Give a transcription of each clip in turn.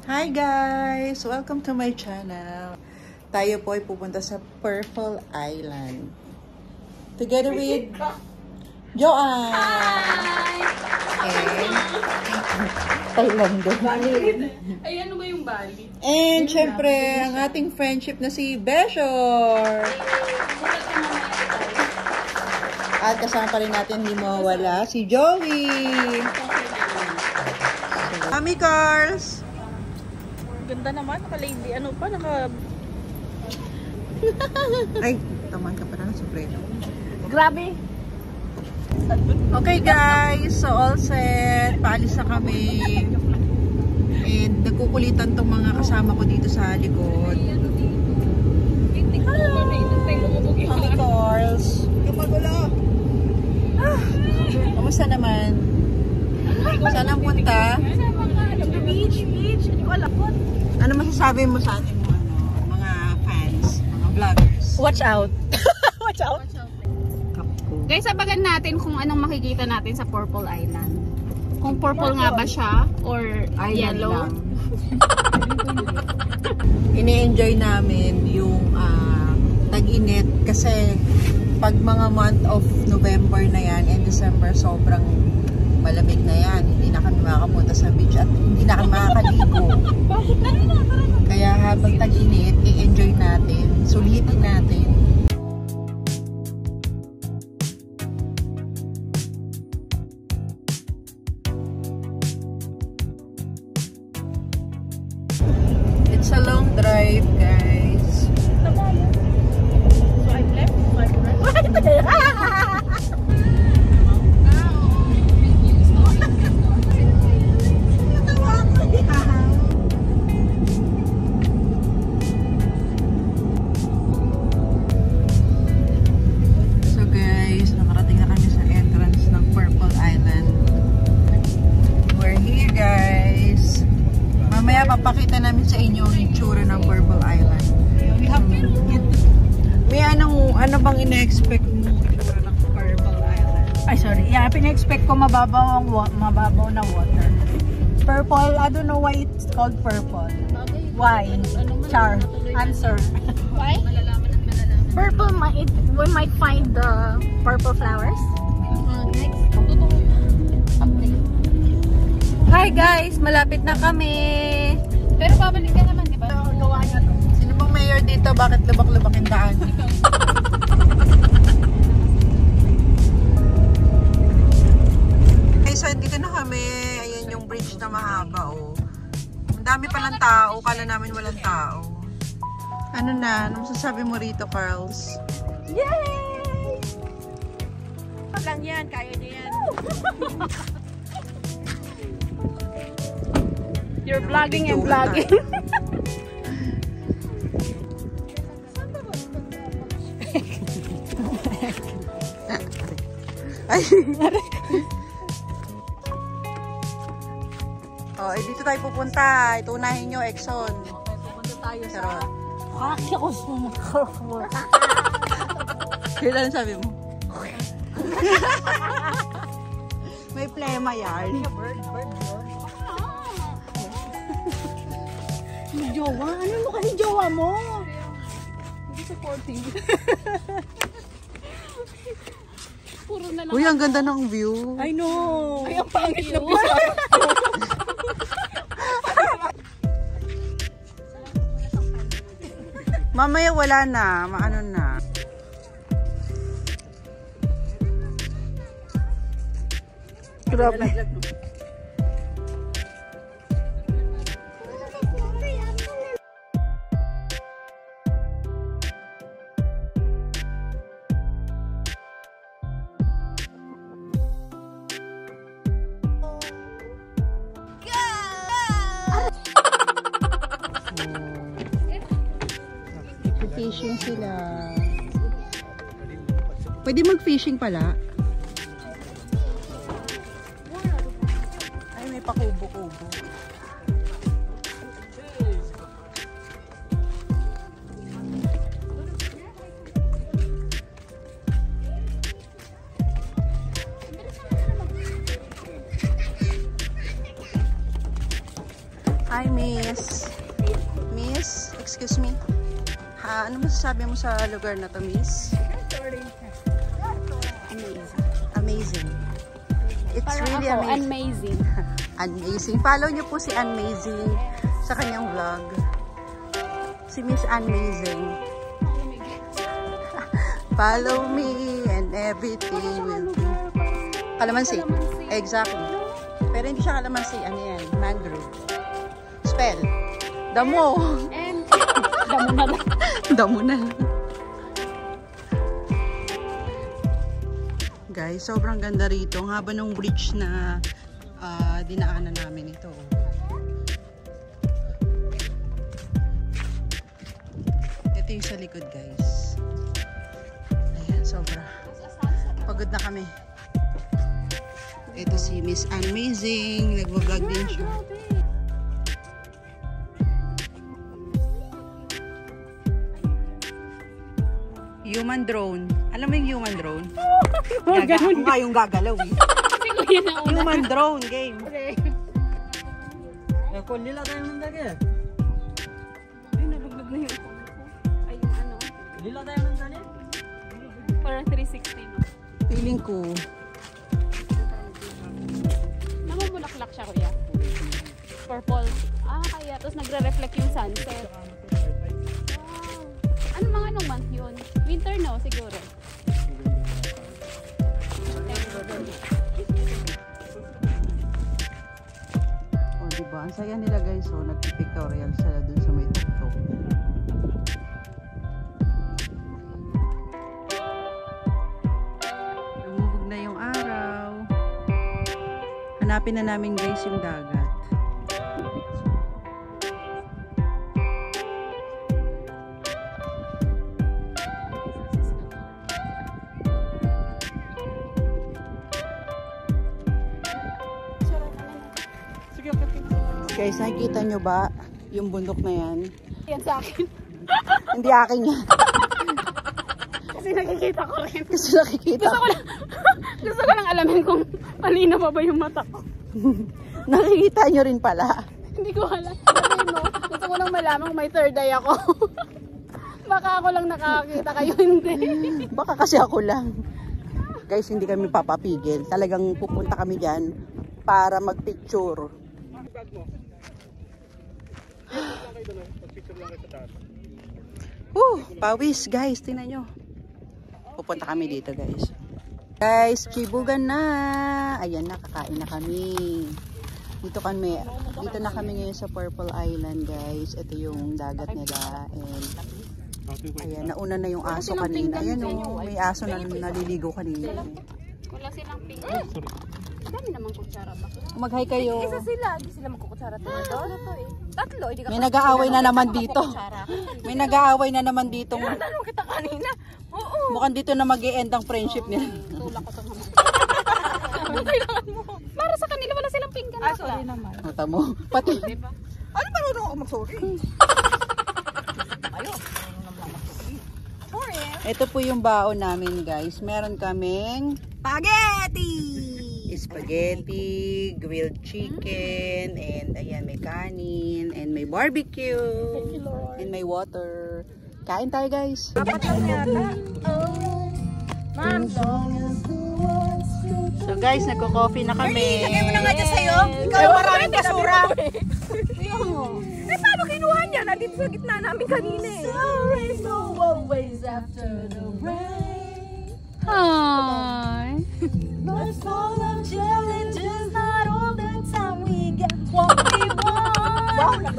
Hi guys! Welcome to my channel. Tayo po ay pupunta sa Purple Island. Together with Joanne! Hi! And Thailand. Ay, ano ba yung Bali? And syempre, ang ating friendship na si Beshor! At kasama pa rin natin, hindi mawawala, si Joey! Mami Carls! Ganda naman, naka-lady, ano pa, Ay, taman ka pa na ng sombrero. Grabe! Okay guys, so all set. Paalis na kami. And nagkukulitan tong mga kasama ko dito sa likod. Hello! Mami Carls! Kapagulo! Kamusta naman? Saan ang punta? Beach! Hindi ko alam. Ano masasabi mo sa ating mga fans, mga vloggers? Watch out! Watch out! Kapko. Guys, sabagan natin kung anong makikita natin sa Purple Island. Kung purple nga ba siya or yellow. Ini-enjoy namin yung tag-init kasi pag mga month of November na yan and December, sobrang malamig na yan. Hindi na kami makakapunta sa beach at hindi na kami makakaligo. Kaya habang tag-init, i-enjoy natin, sulitin natin. It's a long drive, guys. Swipe left, swipe right. So guys, nakarating na kami sa entrance ng Purple Island. We're here, guys. Mamaya papakita namin sa inyo ang itsura ng Purple Island. May ano bang ina-expect mo itsura ng Purple Island? Ay, sorry. Yeah, pina-expect ko mababaw na water. Purple, I don't know why it's called purple. Why? Char. Answer. Why? Purple, we might find the purple flowers. Next. Hi guys! Malapit na kami! Pero babalik ka naman, di ba? Gawa niya to. Sino bang mayor dito? Bakit lubak-lubak yung daan? Okay, so dito na kami. Ayan yung bridge na mahaba, oh. Ang dami palang tao. Kala namin walang tao. Ano na? Ano masasabi mo rito, Carls? Yay! Lang yan. Kaya niya yan. You're vlogging and Video na vlogging. Ay! Oh, eh, dito tayo pupunta. Itunahin nyo, Exxon. Pupunta tayo sa... Charot. Kakos mo. Kailan sabi mo? May plema yan. Bird yun. Jowa? Ano mo kasi jowa mo? Hindi supporting. Puro na lang. Uy, ang ganda ng view. I know. Ay, ang pangit na po. Mamaya wala na. Maano na. Grabe. Fishing sila. Pwede mag-fishing pala. Ay, may pakubo-kubo. I Miss. Miss, excuse me. Ano masasabi mo sa lugar na to, Miss? Amazing. It's really amazing. Amazing. Follow niyo po si Amazing sa kanyang vlog. Si Miss Amazing. Follow me and everything will be. Kalamansi. Exactly. Pero hindi siya kalamansi. Ano yan? Mangrove. Spell. Damo. And damo na lang. Damo na lang. Guys, sobrang ganda rito. Ang haba ng bridge na dinaanan namin ito. Ito yung sa likod, guys. Ayan, sobra. Pagod na kami. Ito si Miss Amazing. Nagbablog din siya. Human drone. Alam mo yung human drone? Ako nga yung gagalaw eh. Human drone game. Lila tayo ng dagi. Ay, naluglag na yung phone ko. Ay, yung ano. Lila tayo ng dagi. Parang 360 no. Feeling ko. Namumulaklak siya, kuya. Purple. Kaya. Tapos nagre-reflect yung sunset. Wow. Anong month yun? Winter no, siguro. Oh, diba? Ang saya nila guys. So, nagpipictorial sila dun sa may tuktok. Lumubog na yung araw. Hanapin na namin guys yung dagat. Guys, nakikita nyo ba yung bundok na yan? Yan sa akin. Hindi akin yan. Kasi nakikita ko rin. Kasi nakikita. Gusto ko lang alamin kung malinaw pa ba yung mata ko. Nakikita nyo rin pala. Hindi ko alam. Sabi mo, gusto ko lang malaman kung may third eye ako. Baka ako lang nakakakita kayo, hindi. Baka kasi ako lang. Guys, hindi kami papapigil. Talagang pupunta kami dyan para magpicture. Pawis guys, tingnan nyo. Pupunta kami dito guys. Guys, chibugan na. Ayan na, kakain na kami. Dito na kami ngayon sa Purple Island guys. Ito yung dagat nila. And ayan, nauna na yung aso kanina. Ayan o, may aso na naliligo kanina. Wala silang pink. Dami naman kutsara ba? Mag-hi kayo. Isa sila, hindi sila magkukutsara talaga. Tatlo, hindi ka May nag-aaway na naman dito. May nag-aaway na naman dito. Tanong kita kanina. Oo. Mukhang dito na mag-e-end ang friendship nila. Tulak ko ito naman. Ano kailangan mo? Para sa kanila wala silang pinggan. Sorry naman. Mata mo. Pati. Diba? Ano ba rin ako mag-sorry? Ito po yung baon namin guys. Meron kaming spaghetti, grilled chicken, and ayan may kanin, and may barbecue, and may water. Kain tayo guys. Apat lang yata. Ma'am. So guys, nagko-coffee na kami. Lagay mo na nga dyan sa'yo. Ikaw ang maraming basura. Eh, paano kinuha niya? Nandito sa gitna namin kanina eh. Always after the rain. Hi. But full of challenges, not all the time we get what we want.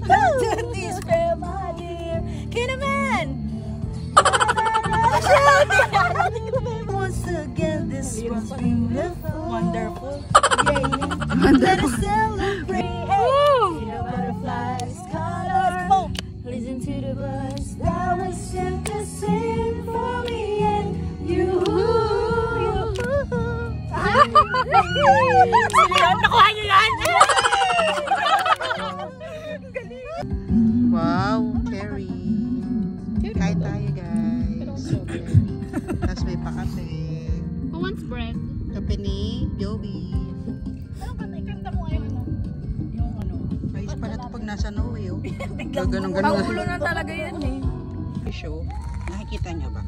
To this fair, my dear. Kinaman! Once again, this was beautiful. Wonderful. Yeah. Let us celebrate. Hey, the butterflies, colors. Listen to the birds that was sent to sing for me and you. Nakuha niyo yan! Wow, cherry. Kain tayo guys. Tapos may pakape. Who wants bread? Kape ni Joey. Anong kanta? Ikanta mo ngayon ano? Yung ano? Rice pa to pag nasa Norway, oh. Ganun-ganun. Pangulo na talaga yan eh. Fish, oh. Nakikita niya ba?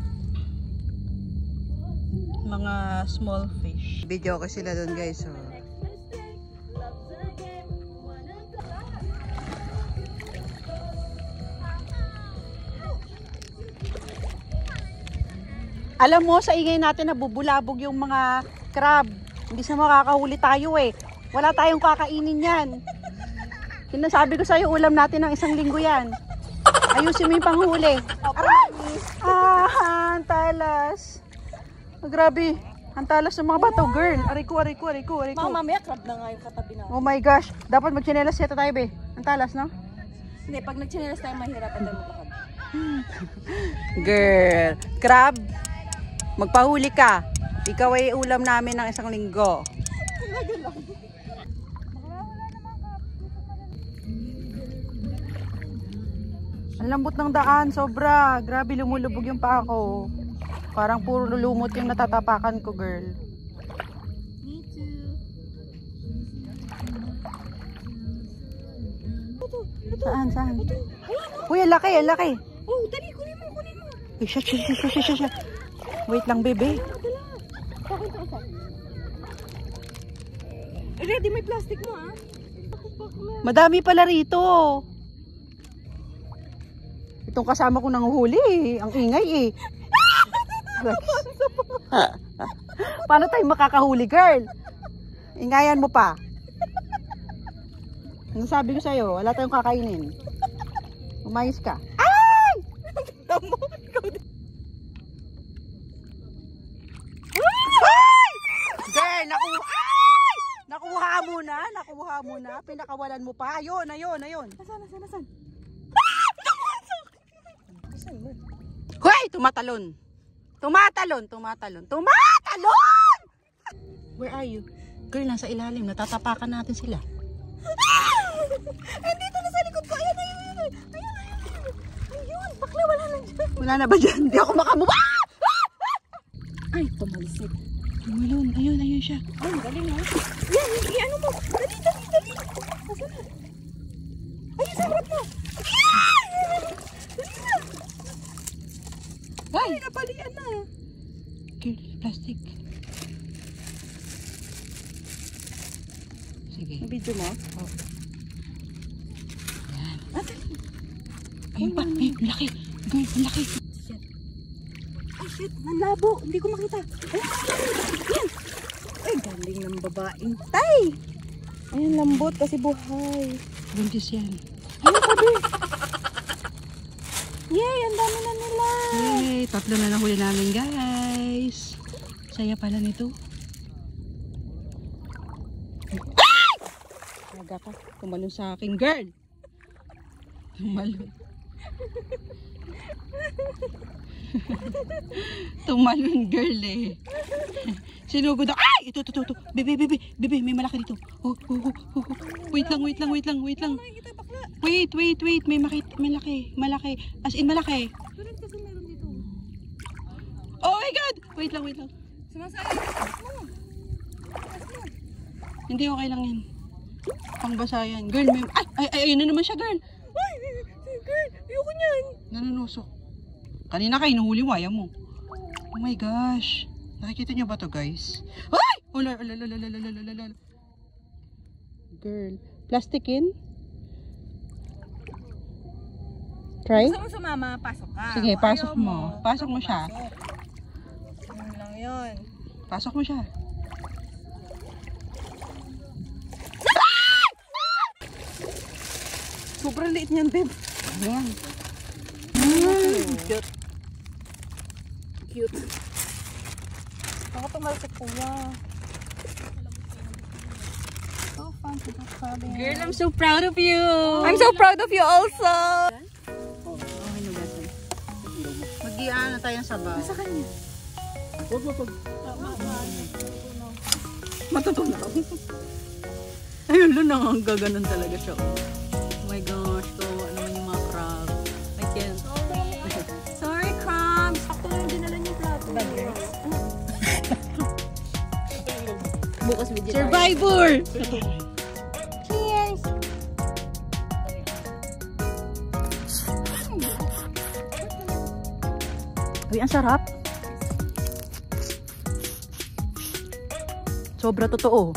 Mga small fish. Video ko sila doon, guys, oh. Alam mo, sa ingay natin nabubulabog yung mga crab. Hindi sa makakahuli tayo eh. Wala tayong kakainin yan. Sinasabi ko sa'yo, ulam natin ng 1 linggo yan. Ayusin mo yung panghuli. Aray! Antalas. Oh, grabe. Antalas ng mga bato, girl. Aray ko. Mga mamaya crab na nga yung katabi na. Oh my gosh. Dapat magchinelas seta tayo, be. Antalas, no? Hindi, pag nagchinelas tayo, mahirapan tayo maglakad. Girl. Crab. Magpahuli ka. Ikaw ay ulam namin ng 1 linggo. Ang lambot ng daan, sobra. Grabe, lumulubog yung paa ko. Parang puro lumot yung natatapakan ko, girl. Me too. Saan? Uy, ang laki, ang laki. Oh, dali, kunin mo. Uy, siya. Wait lang, bebe. Ready, may plastic mo ah. Madami pala rito. Itong kasama ko nanguhuli eh. Ang ingay eh. Paano tayo makakahuli, girl? Ingayan mo pa. Ano sabi ko sa'yo? Wala tayong kakainin. Umayos ka. Ay! Girl, nakuha mo na. Pinakawalan mo pa. Ayun. Nasaan? Hoy! Tumatalon! Where are you? Girl, nasa ilalim. Natatapakan natin sila. Andito na sa likod ko. Ayan. Ayun, bakla, wala na dyan. Wala na ba dyan? Hindi ako makamuha! Ay, tumalisik. Tumalon. Ayun siya. Ay, galing ha. Yan, ano mo? Dali. Nasaan na? Ayun, sa harap mo. Ay, napalian na. Girl, plastic. Sige. Video mo? Oh. Ayun pa. Ay, laki. Girl, ang laki. Ay, shit. Nalabo. Hindi ko makita. Yan. Ay, galing ng babaeng tay. Ayun, lambot kasi buhay. Buntis yan. Ayun, sabi. Yay, ang dami na nila. Yay, 3 na nahuli namin, guys. Saya pala nito. Naga ka. Tumalon sa akin, girl. Tumalon, girl eh. Sinugod ako. Ay! Ito. Bebe, may malaki dito. Oh. Wait lang. Wait. May malaki. As in, malaki. Meron kasi meron dito. Oh my God! Wait lang. Sumasali. Hindi, okay lang yan. Pangbasa yan. Girl, may... Ay, ayun na naman siya, girl. Ay, girl, ayoko niyan. Nanunusok. Kanina kayo, nahuli mo, ayaw mo. Oh my gosh. Nakikita niyo ba to, guys? Ay! Ula. Girl, plastikin? Try? Gusto mo sumama, pasok ka. Sige, Kung pasok ayaw mo. Pasok mo siya. Yun lang yun. Pasok mo siya. Sobrang liit niyan, babe. Ayan. Cute. Ako tumalsik kuya. So fun to do crabbing. Girl, I'm so proud of you. I'm so proud of you also. Okay, nugasan. Mag-iaan na tayo ng sabaw. Sa kanya. Wag. Matutunaw. Ayun, lunang gaganon talaga siya. Oh my gosh, to ano naman yung mga crab. I can't. Sorry, crabs. Ako lang dinala niyo plato. Bukas video. Survivor! Cheers! Uy, ang sarap. Sobra totoo.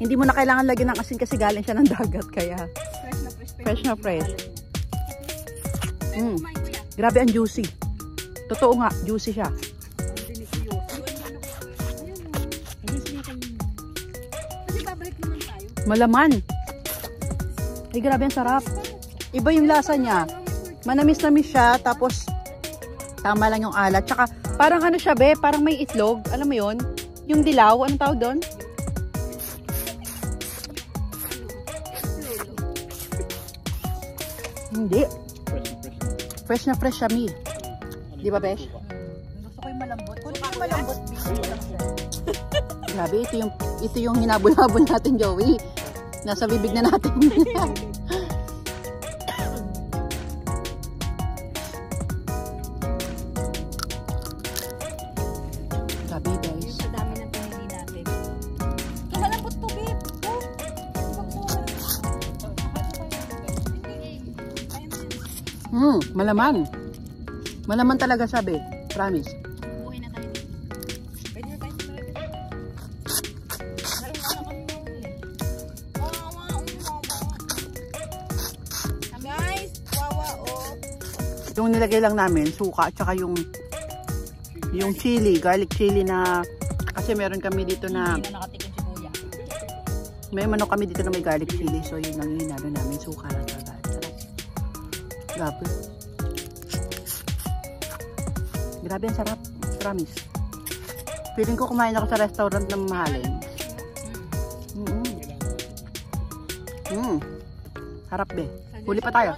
Hindi mo na kailangan lagyan ng asin kasi galing siya ng dagat. Kaya fresh na fresh. Grabe ang juicy. Totoo nga, juicy siya. Malaman. Ay, grabe ang sarap. Iba yung lasa niya. Manamis-namis siya, tapos tama lang yung alat. Tsaka parang ano siya, be, parang may itlog. Alam mo yun? Yung dilaw, anong tawag doon? Hindi. Fresh na fresh siya, Mi. Di ba, Besh? Gusto ko yung malambot. Kunin yung malambot. Grabe, ito yung hinabol-habol natin, Joey. Nasa bibig na natin. Grabe, guys. Sa dami ng pinili natin. Malambot to, babe. Malaman. Malaman talaga siya, be. Promise. Buhay na tayo. Pwede na tayo sa pwede. Guys, wawa oh. Yung nilagay lang namin, suka at saka yung chili, garlic chili na kasi meron kami dito na Hindi na nakatikim si Kuya. may manok kami dito na may garlic chili, so yun lang yung hinalo namin, suka lang talaga. Grabe. Grabe ang sarap, promise. Feeling ko kumain ako sa restaurant na mamahalin. Harap, be. Huli pa tayo.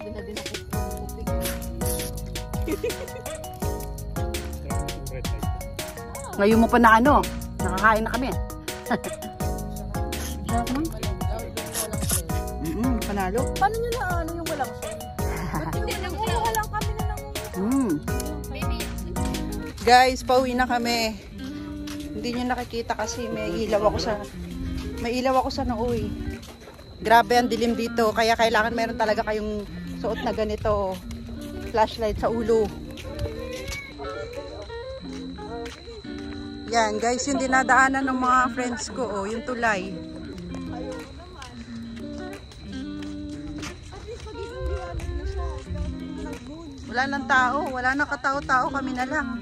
Ngayon mo pa na ano, nakakain na kami. Panalo. Paano nyo na ano yung walang shell? Walang kami na lang. Guys, pauwi na kami. Hindi nyo nakikita kasi may ilaw ako sa noo eh. Grabe ang dilim dito, kaya kailangan meron talaga kayong suot na ganito, flashlight sa ulo. Yan guys, yung dinadaanan ng mga friends ko, yung tulay. Wala nang tao, wala nang katao-tao, kami na lang.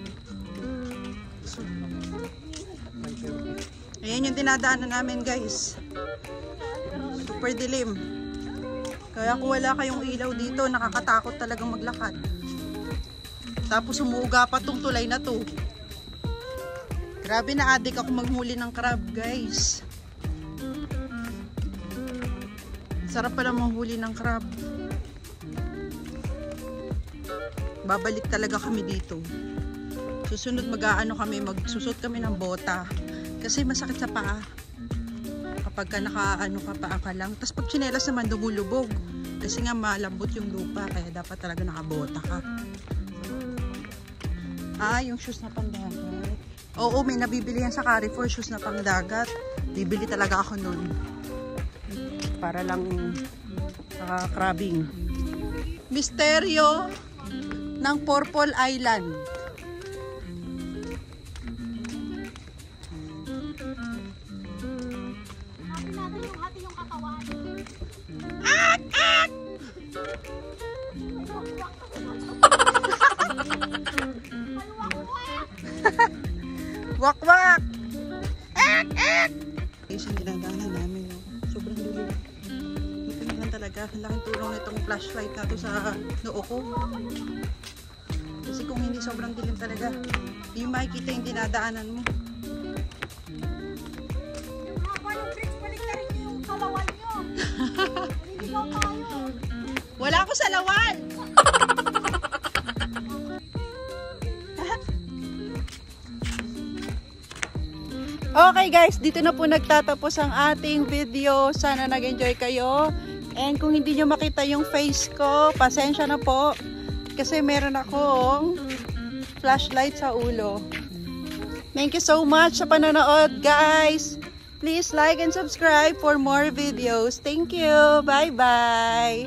Ayan yung dinadaanan namin guys. Super dilim. Kaya kung wala kayong ilaw dito, nakakatakot talagang maglakad. Tapos umuuga pa tong tulay na to. Grabe, na adik ako maghuli ng crab guys. Sarap pala manghuli ng crab. Babalik talaga kami dito. Susunod magsusot kami ng bota. Kasi masakit sa paa. Kapag ka nakaano ka paa ka lang. Tapos pag tsinelas naman lumulubog. Kasi nga malambot yung lupa. Kaya dapat talaga nakabota ka. Yung shoes na pangdagat. Oo, may nabibili yan sa Carrefour. Shoes na pangdagat. Bibili talaga ako nun. Para lang crabbing. Misteryo ng Purple Island. Wak-wak! Guys, yung dinadaanan namin, no? Sobrang dilim. Ito na lang talaga. Ang laking tulong nitong flashlight na to sa noo ko. Kasi kung hindi sobrang dilim talaga, hindi makikita yung dinadaanan mo. Wala ako sa lawan! Okay guys, dito na po nagtatapos ang ating video. Sana nag-enjoy kayo. And kung hindi nyo makita yung face ko, pasensya na po. Kasi meron akong flashlight sa ulo. Thank you so much sa panonood guys. Please like and subscribe for more videos. Thank you. Bye-bye.